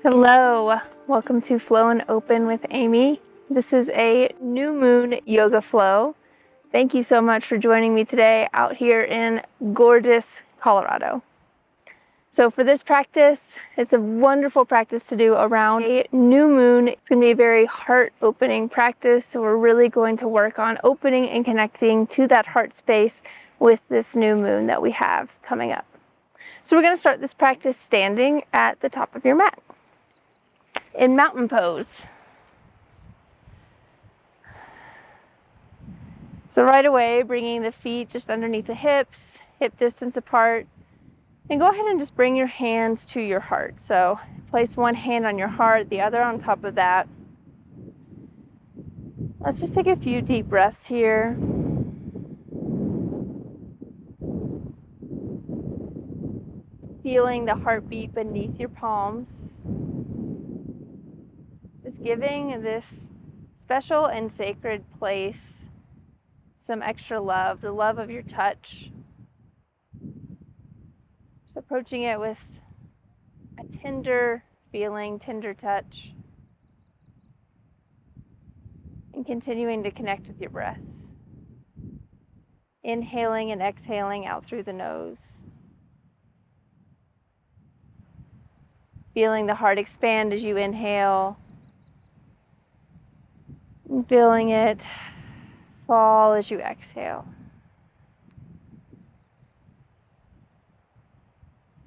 Hello, welcome to Flow and Open with Amy. This is a new moon yoga flow. Thank you so much for joining me today out here in gorgeous Colorado. So for this practice, it's a wonderful practice to do around a new moon. It's going to be a very heart-opening practice. So we're really going to work on opening and connecting to that heart space with this new moon that we have coming up. So we're going to start this practice standing at the top of your mat in mountain pose. So right away, bringing the feet just underneath the hips, hip distance apart, and go ahead and just bring your hands to your heart. So place one hand on your heart, the other on top of that. Let's just take a few deep breaths here. Feeling the heartbeat beneath your palms. Just giving this special and sacred place some extra love, the love of your touch. Just approaching it with a tender feeling, tender touch. And continuing to connect with your breath. Inhaling and exhaling out through the nose. Feeling the heart expand as you inhale. And feeling it fall as you exhale.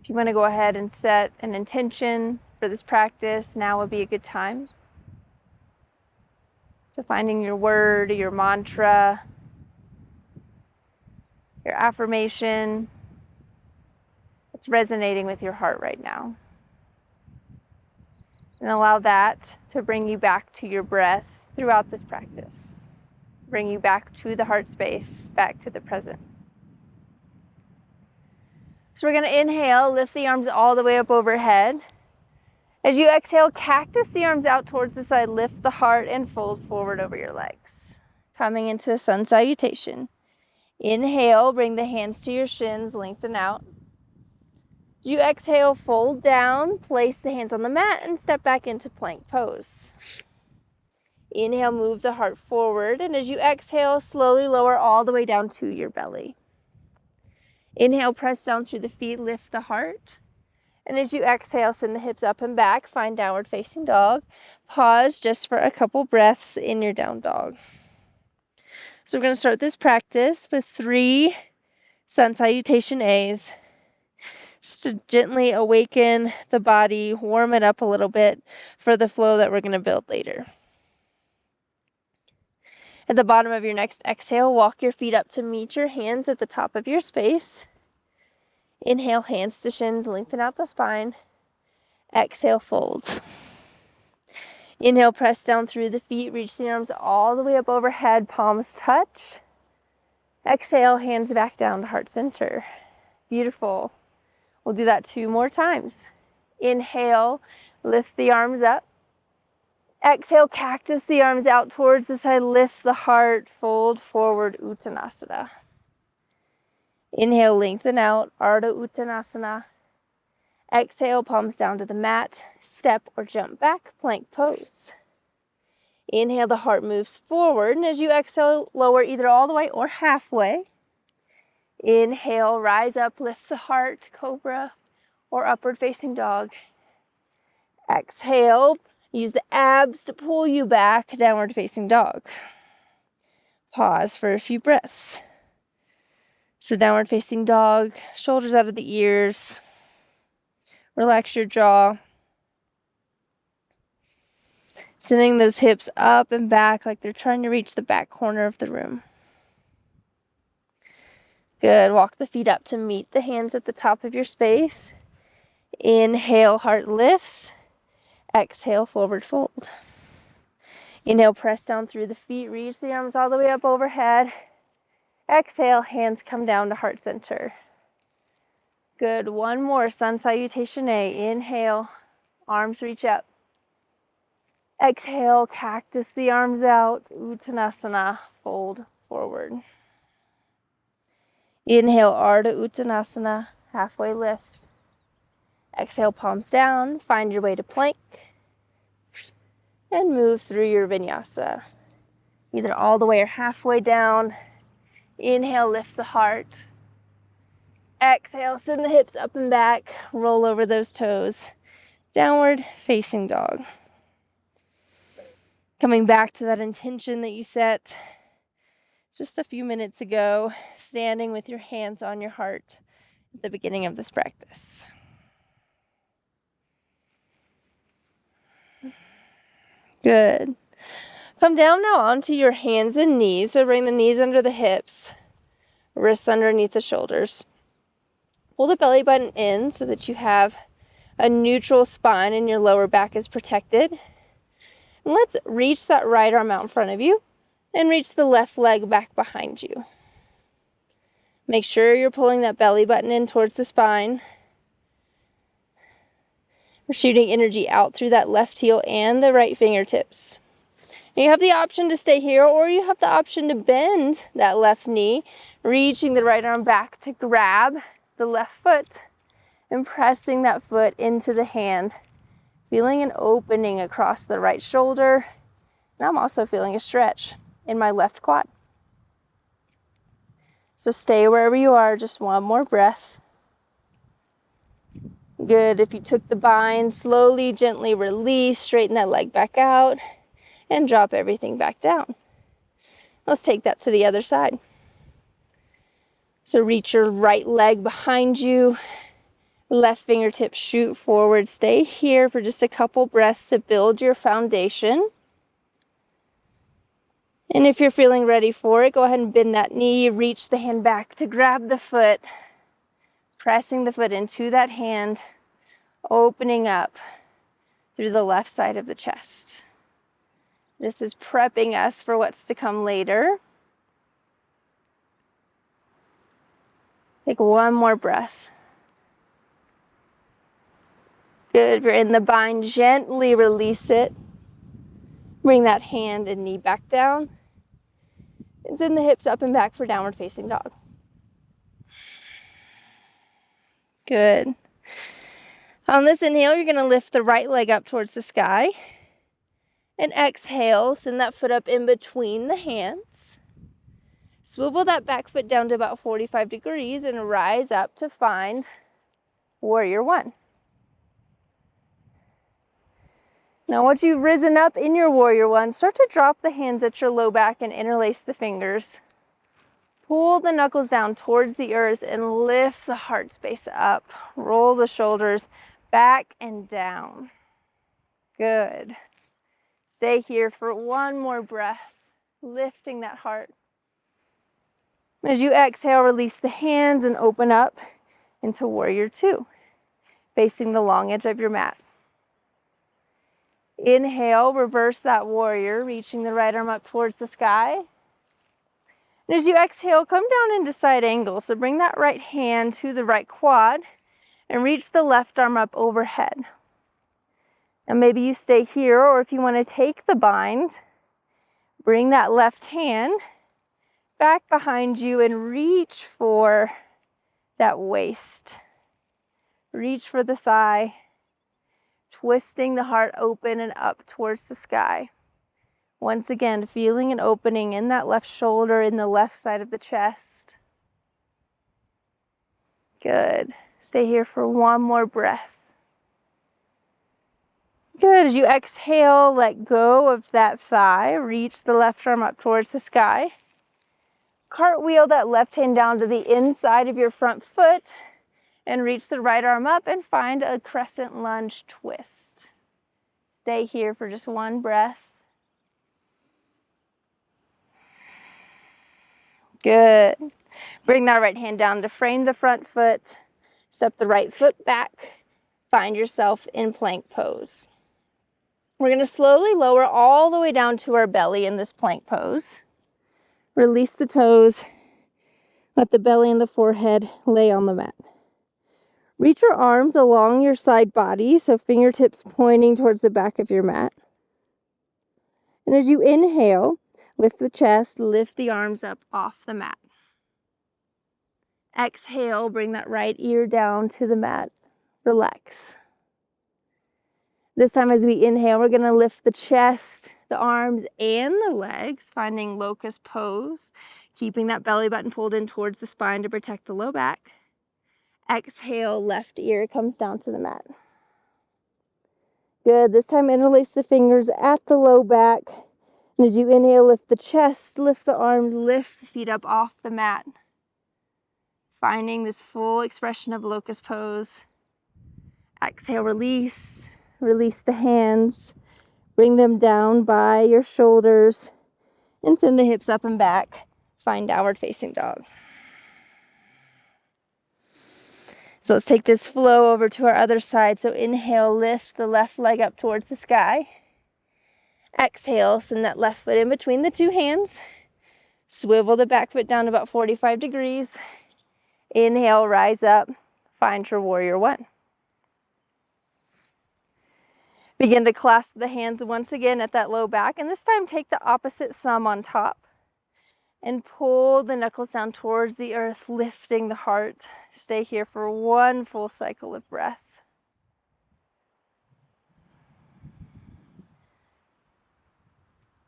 If you want to go ahead and set an intention for this practice, now would be a good time. So finding your word, your mantra, your affirmation, it's resonating with your heart right now. And allow that to bring you back to your breath throughout this practice. Bring you back to the heart space, back to the present. So we're going to inhale, lift the arms all the way up overhead. As you exhale, cactus the arms out towards the side, lift the heart and fold forward over your legs. Coming into a sun salutation. Inhale, bring the hands to your shins, lengthen out. As you exhale, fold down, place the hands on the mat and step back into plank pose. Inhale, move the heart forward, and as you exhale, slowly lower all the way down to your belly. Inhale, press down through the feet, lift the heart. And as you exhale, send the hips up and back, find downward facing dog. Pause just for a couple breaths in your down dog. So we're going to start this practice with 3 sun salutation A's. Just to gently awaken the body, warm it up a little bit for the flow that we're going to build later. At the bottom of your next exhale, walk your feet up to meet your hands at the top of your space. Inhale, hands to shins, lengthen out the spine. Exhale, fold. Inhale, press down through the feet, reach the arms all the way up overhead, palms touch. Exhale, hands back down to heart center. Beautiful. We'll do that 2 more times. Inhale, lift the arms up. Exhale, cactus the arms out towards the side, lift the heart, fold forward, Uttanasana. Inhale, lengthen out, Ardha Uttanasana. Exhale, palms down to the mat, step or jump back, plank pose. Inhale, the heart moves forward, and as you exhale, lower either all the way or halfway. Inhale, rise up, lift the heart, cobra or upward facing dog. Exhale, use the abs to pull you back, downward facing dog. Pause for a few breaths. So downward facing dog, shoulders out of the ears. Relax your jaw. Sending those hips up and back like they're trying to reach the back corner of the room. Good. Walk the feet up to meet the hands at the top of your space. Inhale, heart lifts. Exhale, forward fold. Inhale, press down through the feet, reach the arms all the way up overhead. Exhale, hands come down to heart center. Good. 1 more, sun salutation A. Inhale, arms reach up. Exhale, cactus the arms out, Uttanasana, fold forward. Inhale, Ardha Uttanasana, halfway lift. Exhale, palms down, find your way to plank, and move through your vinyasa. Either all the way or halfway down. Inhale, lift the heart. Exhale, send the hips up and back, roll over those toes. Downward facing dog. Coming back to that intention that you set just a few minutes ago, standing with your hands on your heart at the beginning of this practice. Good. Come down now onto your hands and knees. So bring the knees under the hips, wrists underneath the shoulders. Pull the belly button in so that you have a neutral spine and your lower back is protected. And let's reach that right arm out in front of you and reach the left leg back behind you. Make sure you're pulling that belly button in towards the spine. We're shooting energy out through that left heel and the right fingertips. You have the option to stay here, or you have the option to bend that left knee, reaching the right arm back to grab the left foot and pressing that foot into the hand, feeling an opening across the right shoulder. And I'm also feeling a stretch in my left quad. So stay wherever you are, just one more breath. Good. If you took the bind, slowly, gently release, straighten that leg back out, and drop everything back down. Let's take that to the other side. So reach your right leg behind you, left fingertips shoot forward. Stay here for just a couple breaths to build your foundation. And if you're feeling ready for it, go ahead and bend that knee, reach the hand back to grab the foot, pressing the foot into that hand, opening up through the left side of the chest. This is prepping us for what's to come later. Take one more breath. Good. If you're in the bind, gently release it. Bring that hand and knee back down. And send the hips up and back for downward facing dog. Good. On this inhale, you're going to lift the right leg up towards the sky. And exhale, send that foot up in between the hands. Swivel that back foot down to about 45 degrees and rise up to find warrior one. Now once you've risen up in your warrior one, start to drop the hands at your low back and interlace the fingers. Pull the knuckles down towards the earth and lift the heart space up. Roll the shoulders back and down. Good. Stay here for one more breath, lifting that heart. As you exhale, release the hands and open up into warrior two, facing the long edge of your mat. Inhale, reverse that warrior, reaching the right arm up towards the sky. And as you exhale, come down into side angle. So bring that right hand to the right quad and reach the left arm up overhead. And maybe you stay here, or if you want to take the bind, bring that left hand back behind you and reach for that waist. Reach for the thigh, twisting the heart open and up towards the sky. Once again, feeling an opening in that left shoulder, in the left side of the chest. Good. Stay here for one more breath. Good. As you exhale, let go of that thigh. Reach the left arm up towards the sky. Cartwheel that left hand down to the inside of your front foot and reach the right arm up and find a crescent lunge twist. Stay here for just one breath. Good. Bring that right hand down to frame the front foot. Step the right foot back. Find yourself in plank pose. We're going to slowly lower all the way down to our belly in this plank pose. Release the toes. Let the belly and the forehead lay on the mat. Reach your arms along your side body, so fingertips pointing towards the back of your mat. And as you inhale, lift the chest, lift the arms up off the mat. Exhale, bring that right ear down to the mat. relax. This time as we inhale, we're going to lift the chest, the arms, and the legs, finding locust pose, keeping that belly button pulled in towards the spine to protect the low back. Exhale, left ear comes down to the mat. Good. This time interlace the fingers at the low back. And as you inhale, lift the chest, lift the arms, lift the feet up off the mat. Finding this full expression of locust pose. Exhale, release. Release the hands. Bring them down by your shoulders. And send the hips up and back. Find downward facing dog. So let's take this flow over to our other side. So inhale, lift the left leg up towards the sky. Exhale, send that left foot in between the two hands. Swivel the back foot down about 45 degrees. Inhale, rise up. Find your warrior one. Begin to clasp the hands once again at that low back. And this time take the opposite thumb on top. And pull the knuckles down towards the earth, lifting the heart. Stay here for one full cycle of breath.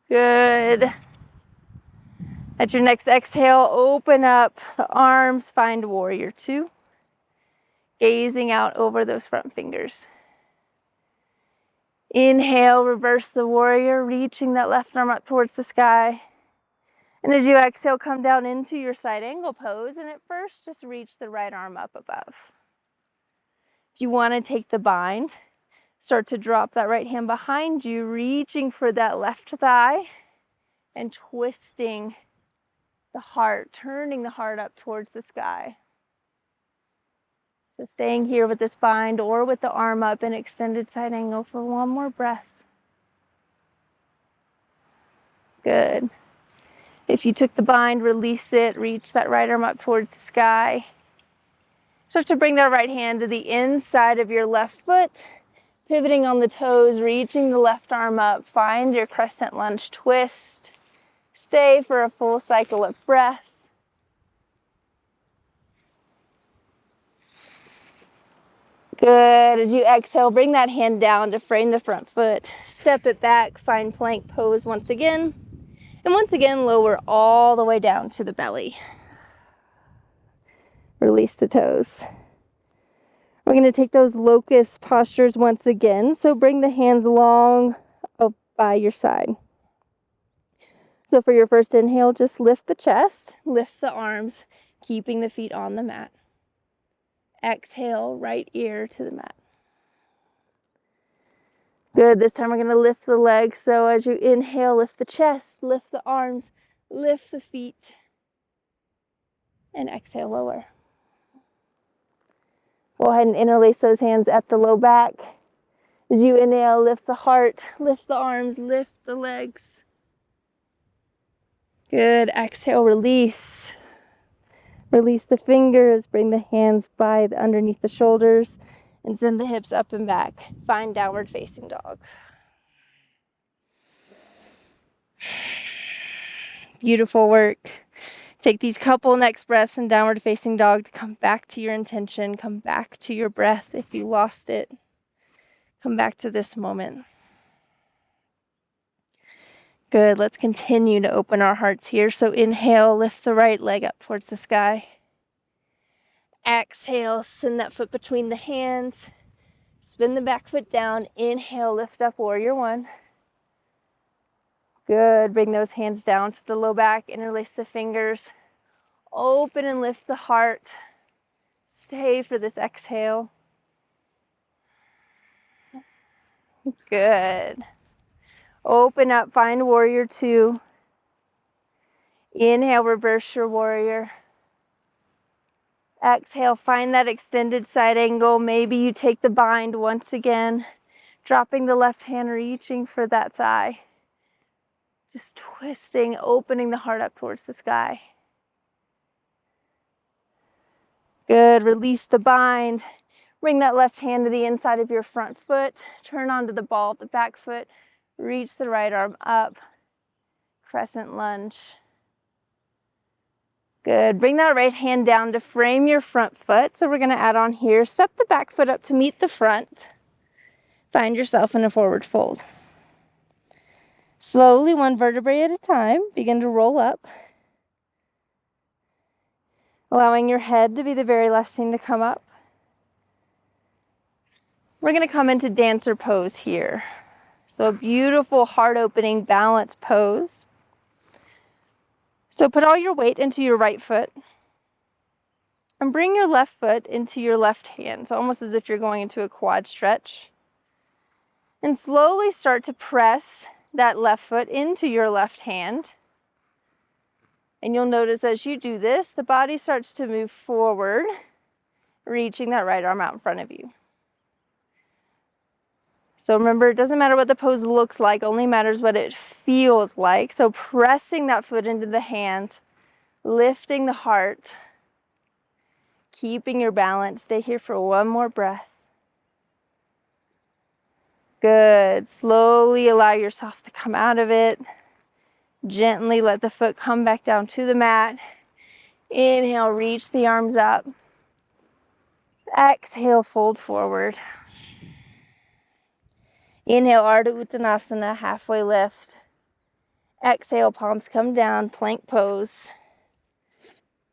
Good. At your next exhale, open up the arms, find warrior two. Gazing out over those front fingers. Inhale, reverse the warrior, reaching that left arm up towards the sky. And as you exhale, come down into your side angle pose. And at first, just reach the right arm up above. If you want to take the bind, start to drop that right hand behind you, reaching for that left thigh and twisting the heart, turning the heart up towards the sky. So staying here with this bind or with the arm up in extended side angle for one more breath. Good. If you took the bind, release it, reach that right arm up towards the sky. Start to bring that right hand to the inside of your left foot, pivoting on the toes, reaching the left arm up. Find your crescent lunge twist. Stay for a full cycle of breath. Good. As you exhale, bring that hand down to frame the front foot. Step it back, find plank pose once again. And once again, lower all the way down to the belly. Release the toes. We're going to take those locust postures once again. So bring the hands long up by your side. So for your first inhale, just lift the chest, lift the arms, keeping the feet on the mat. Exhale, right ear to the mat. Good. This time we're going to lift the legs. So as you inhale, lift the chest, lift the arms, lift the feet, and exhale, lower. Go ahead and interlace those hands at the low back. As you inhale, lift the heart, lift the arms, lift the legs. Good. Exhale, release. Release the fingers, bring the hands by underneath the shoulders, and send the hips up and back. Find downward facing dog. Beautiful work. Take these couple next breaths in downward facing dog to come back to your intention, come back to your breath if you lost it. Come back to this moment. Good. Let's continue to open our hearts here. So inhale, lift the right leg up towards the sky. Exhale, send that foot between the hands. Spin the back foot down. Inhale, lift up warrior one. Good. Bring those hands down to the low back. Interlace the fingers. Open and lift the heart. Stay for this exhale. Good. Open up, find warrior two. Inhale, reverse your warrior. Exhale, find that extended side angle. Maybe you take the bind once again, dropping the left hand, reaching for that thigh. Just twisting, opening the heart up towards the sky. Good. Release the bind. Bring that left hand to the inside of your front foot. Turn onto the ball of the back foot. Reach the right arm up. Crescent lunge. Good. Bring that right hand down to frame your front foot. So we're going to add on here. Step the back foot up to meet the front. Find yourself in a forward fold. Slowly, one vertebrae at a time, begin to roll up. Allowing your head to be the very last thing to come up. We're going to come into dancer pose here. So a beautiful heart-opening balance pose. So put all your weight into your right foot and bring your left foot into your left hand. So almost as if you're going into a quad stretch. And slowly start to press that left foot into your left hand. And you'll notice as you do this, the body starts to move forward, reaching that right arm out in front of you. So remember, it doesn't matter what the pose looks like, only matters what it feels like. So pressing that foot into the hand, lifting the heart, keeping your balance. Stay here for one more breath. Good. Slowly allow yourself to come out of it. Gently let the foot come back down to the mat. Inhale, reach the arms up. Exhale, fold forward. Inhale, Ardha Uttanasana, halfway lift. Exhale, palms come down, plank pose.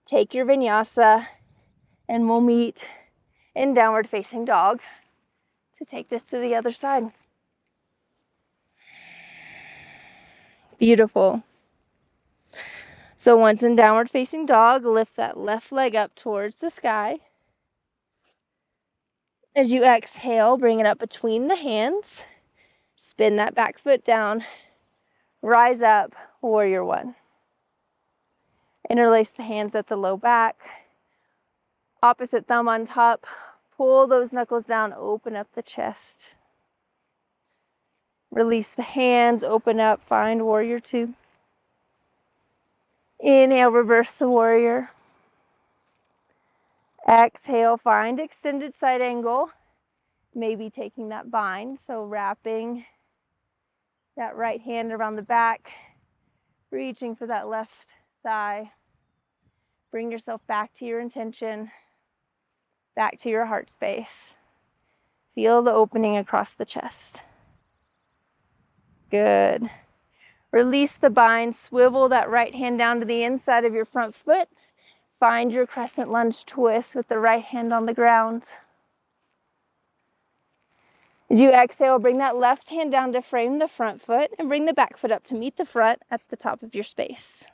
Take your vinyasa, and we'll meet in downward facing dog to take this to the other side. Beautiful. So once in downward facing dog, lift that left leg up towards the sky. As you exhale, bring it up between the hands. Spin that back foot down. Rise up, warrior one. Interlace the hands at the low back. Opposite thumb on top. Pull those knuckles down, open up the chest. Release the hands, open up, find warrior two. Inhale, reverse the warrior. Exhale, find extended side angle. Maybe taking that bind, so wrapping that right hand around the back, reaching for that left thigh. Bring yourself back to your intention, back to your heart space. Feel the opening across the chest. Good. Release the bind, swivel that right hand down to the inside of your front foot. Find your crescent lunge twist with the right hand on the ground. As you exhale, bring that left hand down to frame the front foot and bring the back foot up to meet the front at the top of your space.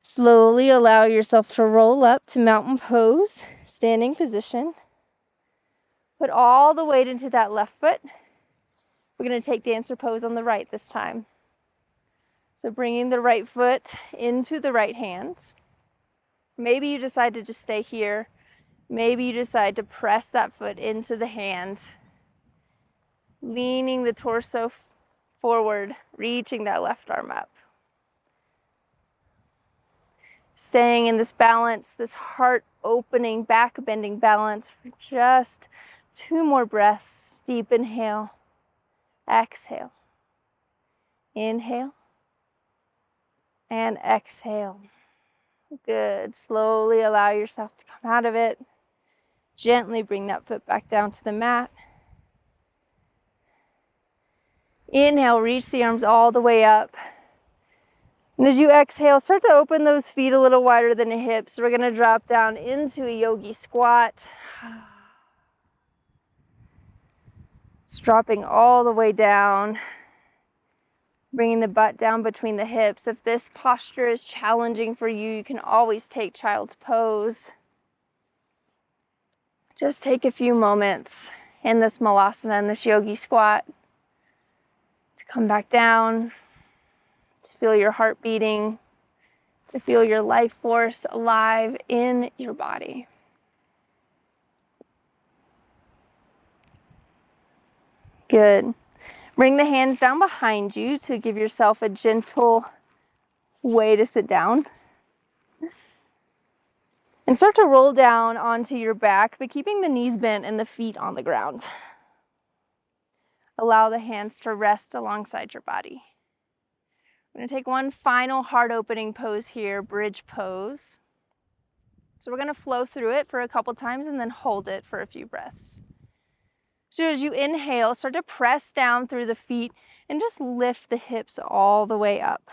Slowly allow yourself to roll up to mountain pose, standing position. Put all the weight into that left foot. We're going to take dancer pose on the right this time. So bringing the right foot into the right hand. Maybe you decide to just stay here. Maybe you decide to press that foot into the hand. Leaning the torso forward, reaching that left arm up. Staying in this balance, this heart opening, back bending balance for just 2 more breaths. Deep inhale, exhale. Inhale and exhale. Good. Slowly allow yourself to come out of it. Gently bring that foot back down to the mat. Inhale, reach the arms all the way up. And as you exhale, start to open those feet a little wider than the hips. We're going to drop down into a yogi squat. Just dropping all the way down. Bringing the butt down between the hips. If this posture is challenging for you, you can always take child's pose. Just take a few moments in this malasana, in this yogi squat, to come back down, to feel your heart beating, to feel your life force alive in your body. Good. Bring the hands down behind you to give yourself a gentle way to sit down. And start to roll down onto your back, but keeping the knees bent and the feet on the ground. Allow the hands to rest alongside your body. I'm going to take one final heart opening pose here, bridge pose. So we're going to flow through it for a couple times and then hold it for a few breaths. So as you inhale, start to press down through the feet and just lift the hips all the way up.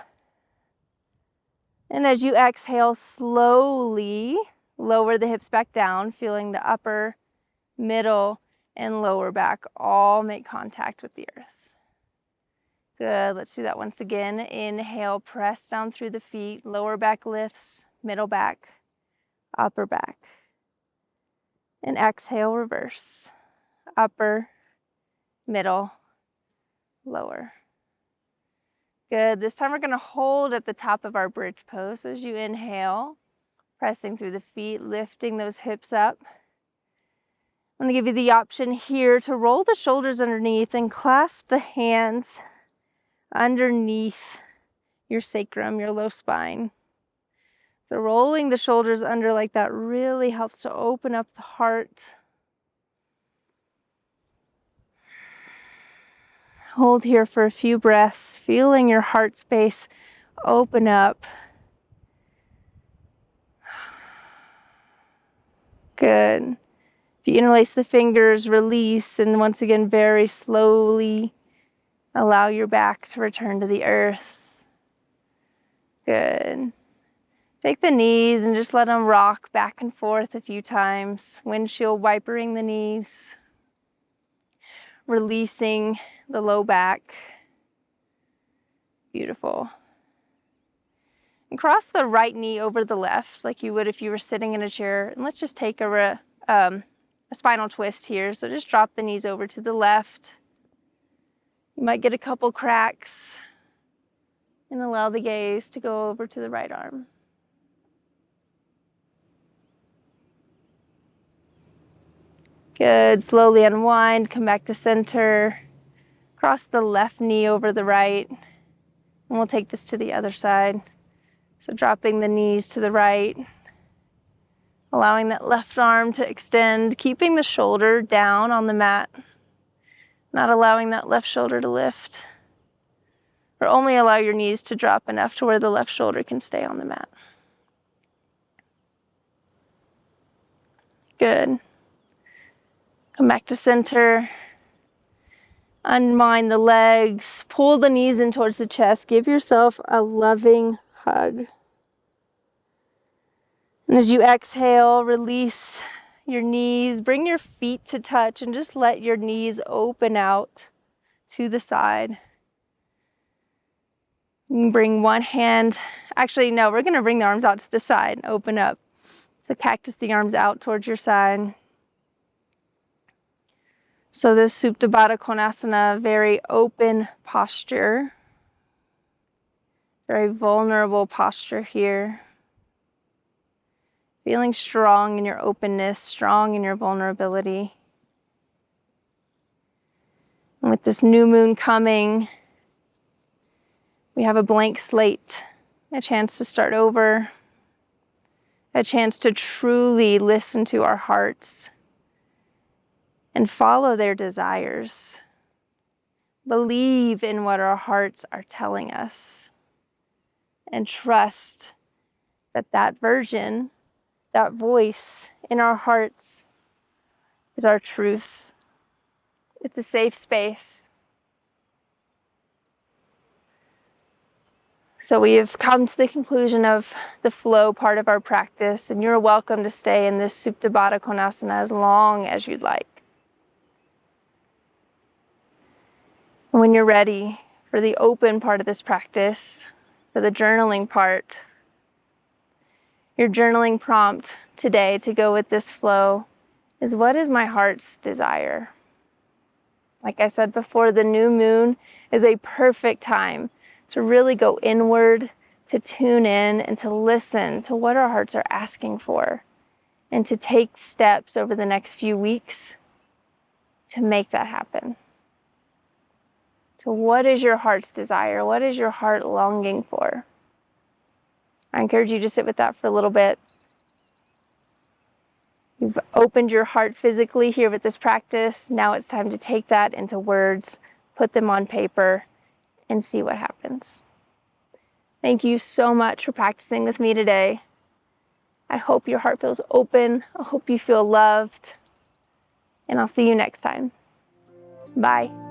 And as you exhale, slowly lower the hips back down, feeling the upper, middle, and lower back all make contact with the earth. Good, let's do that once again. Inhale, press down through the feet, lower back lifts, middle back, upper back. And exhale, reverse. Upper, middle, lower. Good, this time we're gonna hold at the top of our bridge pose. So as you inhale, pressing through the feet, lifting those hips up. I'm gonna give you the option here to roll the shoulders underneath and clasp the hands underneath your sacrum, your low spine. So rolling the shoulders under like that really helps to open up the heart. Hold here for a few breaths, feeling your heart space open up. Good. If you interlace the fingers, release, and once again, very slowly allow your back to return to the earth. Good. Take the knees and just let them rock back and forth a few times. Windshield wipering the knees. Releasing the low back. Beautiful. And cross the right knee over the left like you would if you were sitting in a chair. And let's just take a spinal twist here. So just drop the knees over to the left. You might get a couple cracks. And allow the gaze to go over to the right arm. Good. Slowly unwind, come back to center. Cross the left knee over the right. And we'll take this to the other side. So dropping the knees to the right. Allowing that left arm to extend, keeping the shoulder down on the mat. Not allowing that left shoulder to lift. Or only allow your knees to drop enough to where the left shoulder can stay on the mat. Good. Come back to center. Unwind the legs. Pull the knees in towards the chest. Give yourself a loving hug. And as you exhale, release your knees. Bring your feet to touch and just let your knees open out to the side. You can bring one hand. Actually, no, we're going to bring the arms out to the side and open up. So cactus the arms out towards your side. So this Supta Baddha Konasana, very open posture. Very vulnerable posture here. Feeling strong in your openness, strong in your vulnerability. And with this new moon coming, we have a blank slate, a chance to start over, a chance to truly listen to our hearts and follow their desires. Believe in what our hearts are telling us and trust that that version, that voice in our hearts is our truth. It's a safe space. So we have come to the conclusion of the flow part of our practice, and you're welcome to stay in this Supta Baddha Konasana as long as you'd like. When you're ready for the open part of this practice, for the journaling part, your journaling prompt today to go with this flow is, what is my heart's desire? Like I said before, the new moon is a perfect time to really go inward, to tune in, and to listen to what our hearts are asking for, and to take steps over the next few weeks to make that happen. So what is your heart's desire? What is your heart longing for? I encourage you to sit with that for a little bit. You've opened your heart physically here with this practice. Now it's time to take that into words, put them on paper, and see what happens. Thank you so much for practicing with me today. I hope your heart feels open. I hope you feel loved. And I'll see you next time. Bye.